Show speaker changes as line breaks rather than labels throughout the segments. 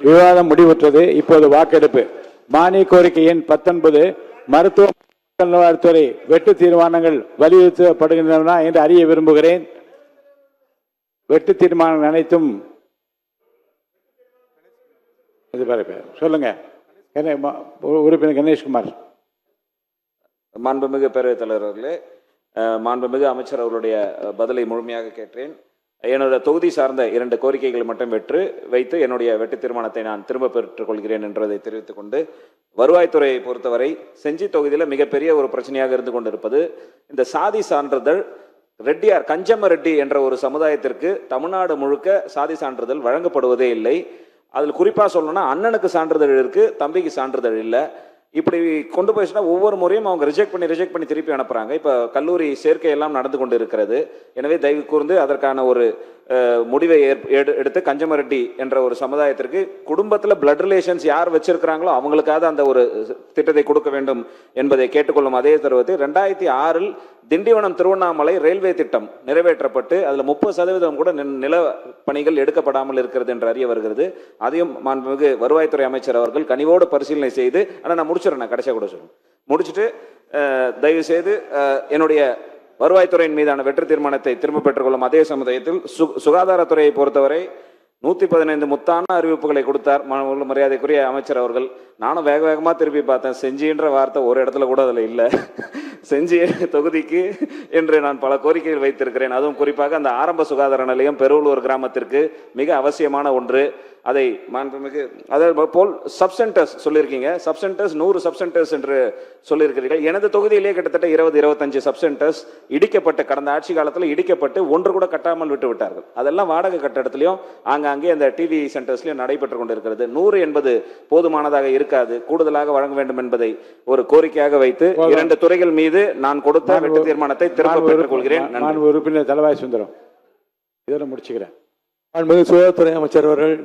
விவாதம் முடிவுற்றது. இப்போது வாக்கெடுப்பு. மானிய கோரிக்கை எண் 19 மருத்துவ நலத்துறை வெட்டு தீர்மானங்கள் வலியுறுத்தப்படுகின்றன என்று அறிய விரும்புகிறேன். வெட்டு தீர்மானங்கள் அனைத்தும் சொல்லுங்க. உறுப்பினர் கணேஷ்குமார்.
மாண்புமிகு பேரவைத் தலைவர் அவர்களே, மாண்புமிகு அமைச்சர் அவர்களுடைய பதிலை முழுமையாக கேட்டேன். என்னோட தொகுதி சார்ந்த 2 கோரிக்கைகளை மட்டும் வைத்து என்னுடைய வெட்டு தீர்மானத்தை நான் திரும்ப பெற்றுக் கொள்கிறேன் என்பதை தெரிவித்துக் கொண்டு, வருவாய்த்துறையை பொறுத்தவரை செஞ்சி தொகுதியில் மிகப்பெரிய ஒரு பிரச்சனையாக இருந்து கொண்டிருப்பது இந்த சாதி சான்றிதழ். ரெட்டியார் கஞ்சம ரெட்டி என்ற ஒரு சமுதாயத்திற்கு தமிழ்நாடு முழுக்க சாதி சான்றிதழ் வழங்கப்படுவதே இல்லை. அதில் குறிப்பாக சொல்லணும்னா அண்ணனுக்கு சான்றிதழ் இருக்கு, தம்பிக்கு சான்றிதழ் இல்லை. இப்படி கொண்டு போயிடுச்சுன்னா ஒவ்வொரு முறையும் அவங்க ரிஜெக்ட் பண்ணி திருப்பி அனுப்புறாங்க. இப்போ கல்லூரி சேர்க்கை எல்லாம் நடந்து கொண்டு இருக்கிறது. எனவே தயவு கூர்ந்து அதற்கான ஒரு முடிவை எடுத்து கஞ்சமரெட்டி என்ற ஒரு சமுதாயத்திற்கு குடும்பத்தில் பிளட் ரிலேஷன்ஸ் யார் வச்சிருக்கிறாங்களோ அவங்களுக்காக அந்த ஒரு திட்டத்தை கொடுக்க வேண்டும் என்பதை கேட்டுக்கொள்ளும். அதே தருவத்தில் 2006 திண்டிவனம் திருவண்ணாமலை ரயில்வே திட்டம் நிறைவேற்றப்பட்டு அதில் 30% கூட நில பணிகள் எடுக்கப்படாமல் இருக்கிறது என்று அறிய வருகிறது. அதையும் மாண்புமிகு வருவாய்த்துறை அமைச்சர் அவர்கள் கனிவோடு பரிசீலனை செய்து, ஆனால் நான் முடிச்சிடறேன், கடைசியாக கூட சொல்லுவேன், முடிச்சுட்டு தயவு செய்து என்னுடைய வருவாய்த்துறையின் மீதான வெற்றி தீர்மானத்தை திரும்ப பெற்றுக்கொள்ளும். அதே சமுதாயத்தில் சுகாதாரத்துறையை பொறுத்தவரை 115 முத்தான அறிவிப்புகளை கொடுத்தார் மரியாதைக்குரிய அமைச்சர் அவர்கள். நானும் வேகமாக திருப்பி பார்த்தேன். செஞ்சின்ற வார்த்தை ஒரு இடத்துல கூட அதில் இல்லை. செஞ்சி தொகுதிக்கு என்று நான் பல கோரிக்கைகள் வைத்திருக்கிறேன். அதுவும் குறிப்பாக அந்த ஆரம்ப சுகாதார நிலையம் பெருவலூர் கிராமத்திற்கு மிக அவசியமான ஒன்று. அதை மாண்புமிகு அதே போல் சப்சென்டர்ஸ் சொல்லியிருக்கீங்க. சப்சென்டர்ஸ் 100 சப்சென்டர்ஸ் என்று சொல்லியிருக்கிறீர்கள். எனது தொகுதியிலே கிட்டத்தட்ட 20-25 சப்சென்டர்ஸ் இடிக்கப்பட்டு, கடந்த ஆட்சி காலத்தில் இடிக்கப்பட்டு ஒன்று கூட கட்டாமல் விட்டு விட்டார்கள். அதெல்லாம் வாடகை கட்டடத்திலையும் ஆங்காங்கே அந்த டிவி சென்டர்ஸ்லையும் நடைபெற்று கொண்டிருக்கிறது. 100 என்பது போதுமானதாக இருக்காது, கூடுதலாக வழங்க வேண்டும் என்பதை ஒரு கோரிக்கையாக வைத்து 2 துறைகள் மீது நான் கொடுத்த வெட்டு தீர்மானத்தை திரும்ப பெற்றுக் கொள்கிறேன்.
உறுப்பினர் தலவாய் சுந்தரம். இதோட முடிச்சுக்கிறேன்.
சுகாதாரத்துறை அமைச்சர் அவர்கள்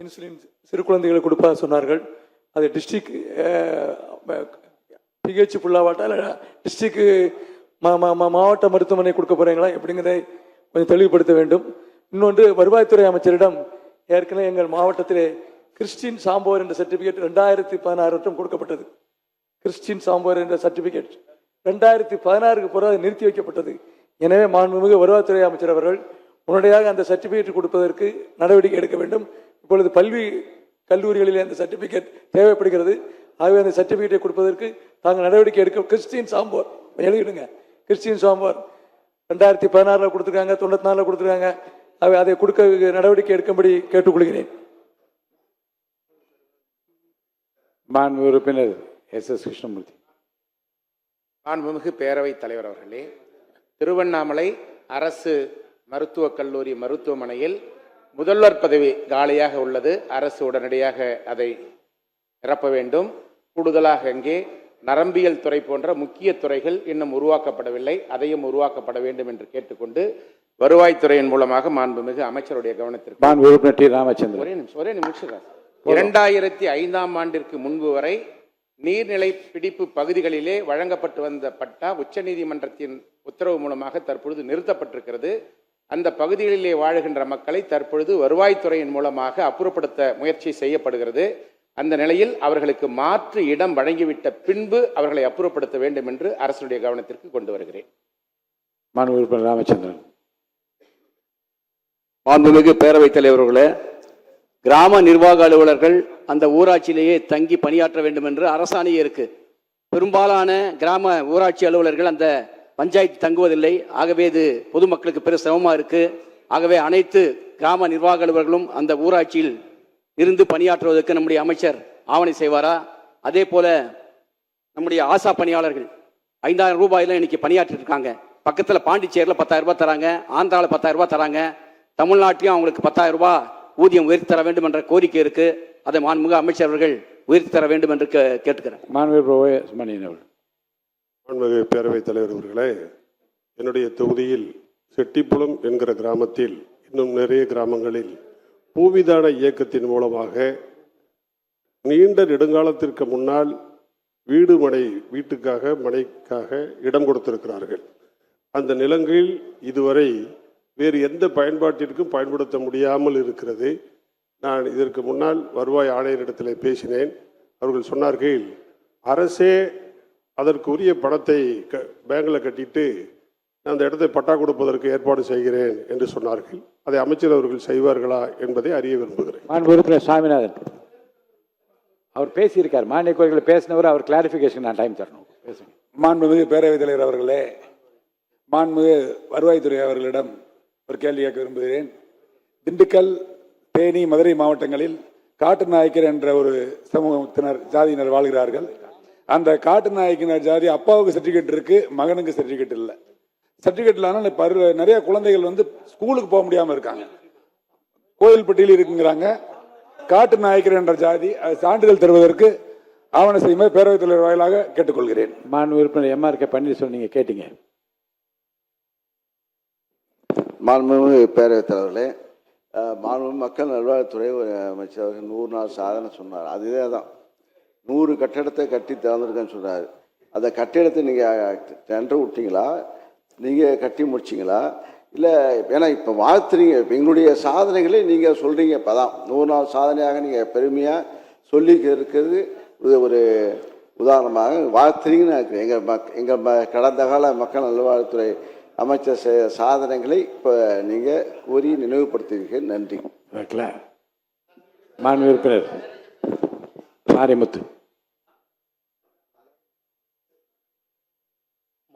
இன்சுலின் சிறு குழந்தைகளுக்கு கொடுப்பதாக சொன்னார்கள். அது டிஸ்ட்ரிக்ட் பிஹெச் ஃபுல்லாவாட்டா இல்லை டிஸ்ட்ரிக்ட் மாவட்ட மருத்துவமனை கொடுக்க போகிறீங்களா எப்படிங்கிறதை கொஞ்சம் தெளிவுபடுத்த வேண்டும். இன்னொன்று, வருவாய்த்துறை அமைச்சரிடம் ஏற்கனவே எங்கள் மாவட்டத்திலே கிறிஸ்டின் சாம்போர் என்ற சர்டிஃபிகேட் 2016 கொடுக்கப்பட்டது. கிறிஸ்டின் சாம்போர் என்ற சர்டிஃபிகேட் 2016க்கு பிறகு நிறுத்தி வைக்கப்பட்டது. எனவே மாண்புமிகு வருவாய்த்துறை அமைச்சர் அவர்கள் உடனடியாக அந்த சர்டிஃபிகேட் கொடுப்பதற்கு நடவடிக்கை எடுக்க வேண்டும். இப்பொழுது பல்வி கல்லூரிகளில் அந்த சர்டிஃபிகேட் தேவைப்படுகிறது. ஆகவே அந்த சர்டிஃபிகேட்டை கொடுப்பதற்கு தாங்கள் நடவடிக்கை எடுக்க. கிறிஸ்டின் சாம்போர் எழுதிடுங்க. கிறிஸ்டின் சாம்போர் 2016 கொடுத்துருக்காங்க, 94 கொடுத்துருக்காங்க. ஆகவே அதை கொடுக்க நடவடிக்கை எடுக்கும்படி கேட்டுக்கொள்கிறேன்.
மாண்பு உறுப்பினர் SS கிருஷ்ணமூர்த்தி.
மாண்புமிகு பேரவைத் தலைவர் அவர்களே, திருவண்ணாமலை அரசு மருத்துவக் கல்லூரி மருத்துவமனையில் முதல்வர் பதவி காலியாக உள்ளது. அரசு உடனடியாக அதை நிரப்ப வேண்டும். கூடுதலாக இங்கே நரம்பியல் துறை போன்ற முக்கிய துறைகள் இன்னும் உருவாக்கப்படவில்லை, அதையும் உருவாக்கப்பட வேண்டும் என்று கேட்டுக்கொண்டு வருவாய்த்துறையின் மூலமாக மாண்புமிகு அமைச்சருடைய கவனத்திற்கு ஒரே நிமிஷம் 2005ஆம் ஆண்டிற்கு முன்பு வரை நீர்நிலை பிடிப்பு பகுதிகளிலே வழங்கப்பட்டு வந்த பட்டா உச்சநீதிமன்றத்தின் உத்தரவு மூலமாக தற்பொழுது நிறுத்தப்பட்டிருக்கிறது. அந்த பகுதிகளிலே வாழுகின்ற மக்களை தற்பொழுது வருவாய்த்துறையின் மூலமாக அப்புறப்படுத்த முயற்சி செய்யப்படுகிறது. அந்த நிலையில் அவர்களுக்கு மாற்று இடம் வழங்கிவிட்ட பின்பு அவர்களை அப்புறப்படுத்த வேண்டும் என்று அரசுடைய கவனத்திற்கு கொண்டு வருகிறேன்.
ராமச்சந்திரன்.
மாண்புமிகு பேரவைத் தலைவர்களே, கிராம நிர்வாக அலுவலர்கள் அந்த ஊராட்சியிலேயே தங்கி பணியாற்ற வேண்டும் என்று அரசாணையே இருக்கு. பெரும்பாலான கிராம ஊராட்சி அலுவலர்கள் அந்த பஞ்சாயத்து தங்குவதில்லை. ஆகவே இது பொதுமக்களுக்கு பெரும் சிரமமாக இருக்கு. ஆகவே அனைத்து கிராம நிர்வாக அலுவலர்களும் அந்த ஊராட்சியில் இருந்து பணியாற்றுவதற்கு நம்முடைய அமைச்சர் ஆவணை செய்வாரா? அதே போல நம்முடைய ஆசா பணியாளர்கள் 5000 ரூபாயில இன்னைக்கு பணியாற்றி இருக்காங்க. பக்கத்தில் பாண்டிச்சேரியில் 10,000 ரூபாய் தராங்க, ஆந்திராவில் 10,000 ரூபாய் தராங்க, தமிழ்நாட்டிலையும் அவங்களுக்கு 10,000 ரூபாய் ஊதியம் உயர்த்தி தர வேண்டும் என்ற கோரிக்கை இருக்கு. அதை மாண்புமிகு அமைச்சர் அவர்கள் உயர்த்தி தர வேண்டும் என்று கேட்டுக்கிறேன்.
மாண்புமிகு பேரவைத் தலைவர் அவர்களே, என்னுடைய தொகுதியில் செட்டிப்புலம் என்கிற கிராமத்தில் இன்னும் நிறைய கிராமங்களில் பூவிதான இயக்கத்தின் மூலமாக நீண்ட நெடுங்காலத்திற்கு முன்னால் வீட்டுக்காக மனைக்காக இடம் கொடுத்திருக்கிறார்கள். அந்த நிலங்களில் இதுவரை வேறு எந்த பயன்பாட்டிற்கும் பயன்படுத்த முடியாமல் இருக்கிறது. நான் இதற்கு முன்னால் வருவாய் ஆணையரிடத்தில் பேசினேன். அவர்கள் சொன்னார்கள், அரசே அதற்குரிய பணத்தை பேங்கில் கட்டிட்டு அந்த இடத்தை பட்டா கொடுப்பதற்கு ஏற்பாடு செய்கிறேன் என்று சொன்னார்கள். அதை அமைச்சர் அவர்கள் செய்வார்களா என்பதை அறிய விரும்புகிறேன்.
மாண்பு உறுப்பினர் சாமிநாதன் அவர் பேசியிருக்கார். மானிய கோரிக்கையில் பேசினவர், அவர் கிளாரிஃபிகேஷன் நான் டைம் தரணும். பேசுங்க.
மாண்புமிகு பேரவைத் தலைவர் அவர்களே, மாண்புமிகு வருவாய்த்துறை அவர்களிடம் ஒரு கேள்வி கேட்க விரும்புகிறேன். திண்டுக்கல், தேனி, மதுரை மாவட்டங்களில் காட்டு நாயக்கர் என்ற ஒரு சமூகத்தினர் ஜாதியினர் வாழ்கிறார்கள். அந்த காட்டு நாயக்கினர் ஜாதி அப்பாவுக்கு சர்டிஃபிகேட் இருக்கு, மகனுக்கு சர்டிஃபிகேட் இல்லை. சர்டிஃபிகேட் இல்லாமல் நிறைய குழந்தைகள் ஸ்கூலுக்கு போக முடியாமல் இருக்காங்க. கோயில்பட்டியில் இருக்குங்கிறாங்க. காட்டு நாயக்கர் என்ற ஜாதி சான்றிதழ் தருவதற்கு ஆவண செய்யுமாறு பேரவைத் தலைவர் வாயிலாக கேட்டுக்கொள்கிறேன்.
மாண்பு உறுப்பினர் எம்ஆர்கே பன்னீர்செல்வம் நீங்க கேட்டீங்க.
மாண்புமிகு பேரவைத் தலைவர்களே, மாண்புமிகு மக்கள் நல்வாழ்வுத்துறை அமைச்சர் அவர்கள் 100 நாள் சாதனை சொன்னார். அதுவே தான் 100 கட்டிடத்தை கட்டி திறந்துருக்கேன்னு சொன்னார். அந்த கட்டிடத்தை நீங்கள் டெண்டர் விட்டீங்களா, நீங்கள் கட்டி முடிச்சிங்களா? இல்லை, ஏன்னா இப்போ வாழ்த்துறீங்க, இப்போ எங்களுடைய சாதனைகளை நீங்கள் சொல்கிறீங்க. இப்போ தான் 100 நாள் சாதனையாக நீங்கள் பெருமையாக சொல்லி இருக்கிறது ஒரு உதாரணமாக வாழ்த்துறீங்கன்னு நினைக்கிறேன். எங்கள் கடந்த கால மக்கள் நல்வாழ்வுத்துறை அமைச்சர் சாதனைகளை இப்போ நீங்கள் கூறி நினைவுபடுத்தியிருக்கீங்க. நன்றி.
மாண்பு உறுப்பினர் மாரிமுத்து.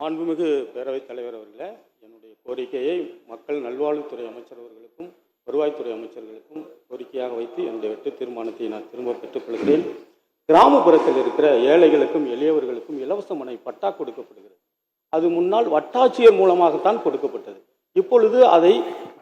மாண்புமிகு பேரவைத் தலைவர் அவர்களே, என்னுடைய கோரிக்கையை மக்கள் நல்வாழ்வுத்துறை அமைச்சர் அவர்களுக்கும் வருவாய்த்துறை அமைச்சர்களுக்கும் கோரிக்கையாக வைத்து என்னுடைய வெட்டு தீர்மானத்தை நான் திரும்ப பெற்றுக்கொள்கிறேன். கிராமப்புறத்தில் இருக்கிற ஏழைகளுக்கும் எளியவர்களுக்கும் இலவச மனை பட்டா கொடுக்கப்படுகிறது. அது முன்னால் வட்டாட்சியர் மூலமாகத்தான் கொடுக்கப்பட்டது. இப்பொழுது அதை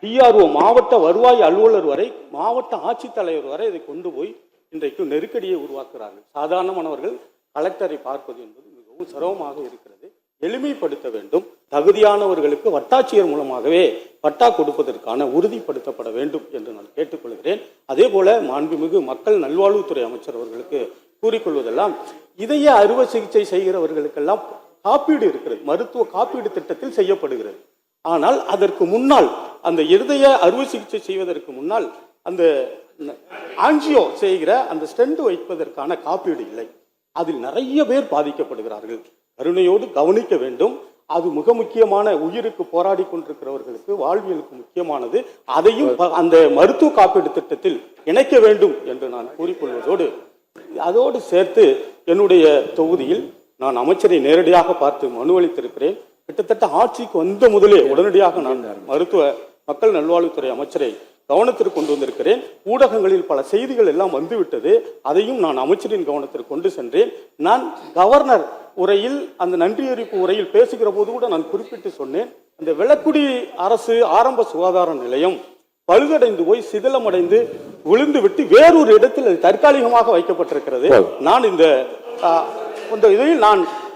டிஆர்ஓ மாவட்ட வருவாய் அலுவலர் வரை, மாவட்ட ஆட்சித்தலைவர் வரை இதை கொண்டு போய் இன்றைக்கு நெருக்கடியை உருவாக்குகிறார்கள். சாதாரணமானவர்கள் கலெக்டரை பார்ப்பது என்பது மிகவும் சிரமமாக இருக்கிறது. எளிமைப்படுத்த வேண்டும். தகுதியானவர்களுக்கு வட்டாட்சியர் மூலமாகவே பட்டா கொடுப்பதற்கான உறுதிப்படுத்தப்பட வேண்டும் என்று நான் கேட்டுக்கொள்கிறேன். அதே போல மாண்புமிகு மக்கள் நல்வாழ்வுத்துறை அமைச்சர் அவர்களுக்கு கூறிக்கொள்வதெல்லாம், இதய அறுவை சிகிச்சை செய்கிறவர்களுக்கெல்லாம் காப்பீடு இருக்கிறது, மருத்துவ காப்பீடு திட்டத்தில் செய்யப்படுகிறது. ஆனால் அதற்கு முன்னால், அந்த இருதய அறுவை சிகிச்சை செய்வதற்கு முன்னால் அந்த ஆஞ்சியோ செய்கிற அந்த ஸ்டெண்ட் வைப்பதற்கான காப்பீடு இல்லை. அதில் நிறைய பேர் பாதிக்கப்படுகிறார்கள். கருணையோடு கவனிக்க வேண்டும். அது மிக முக்கியமான, உயிருக்கு போராடி கொண்டிருக்கிறவர்களுக்கு, வாழ்வியலுக்கு முக்கியமானது. அதையும் அந்த மருத்துவ காப்பீடு திட்டத்தில் இணைக்க வேண்டும் என்று நான் கூறிக்கொள்வதோடு, அதோடு சேர்த்து என்னுடைய தொகுதியில் நான் அமைச்சரை நேரடியாக பார்த்து மனு அளித்திருக்கிறேன். கிட்டத்தட்ட ஆட்சிக்கு வந்த முதலே உடனடியாக நான் மக்கள் நல்வாழ்வுத்துறை அமைச்சரை கவனத்திற்கு கொண்டு வந்திருக்கிறேன். ஊடகங்களில் பல செய்திகள் எல்லாம் வந்துவிட்டது. அதையும் நான் அமைச்சரின் கவனத்திற்கு கொண்டு சென்றேன். நான் கவர்னர் உரையில், அந்த நன்றியறிப்பு உரையில் பேசுகிற போது கூட நான் குறிப்பிட்டு சொன்னேன், இந்த விளக்குடி அரசு ஆரம்ப சுகாதார நிலையம் பழுதடைந்து போய் சிதிலமடைந்து விழுந்து விட்டு வேறொரு இடத்தில் அது தற்காலிகமாக வைக்கப்பட்டிருக்கிறது. நான்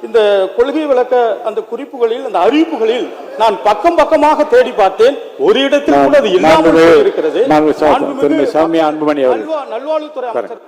இந்த கொள்கை விளக்க அந்த குறிப்புகளில், அந்த அறிவிப்புகளில் நான் பக்கம் பக்கமாக தேடி பார்த்தேன். ஒரு இடத்தில் கூட அது இல்லாமல் இருக்கிறது.
நல்வாழ்வுத்துறை அமைச்சர்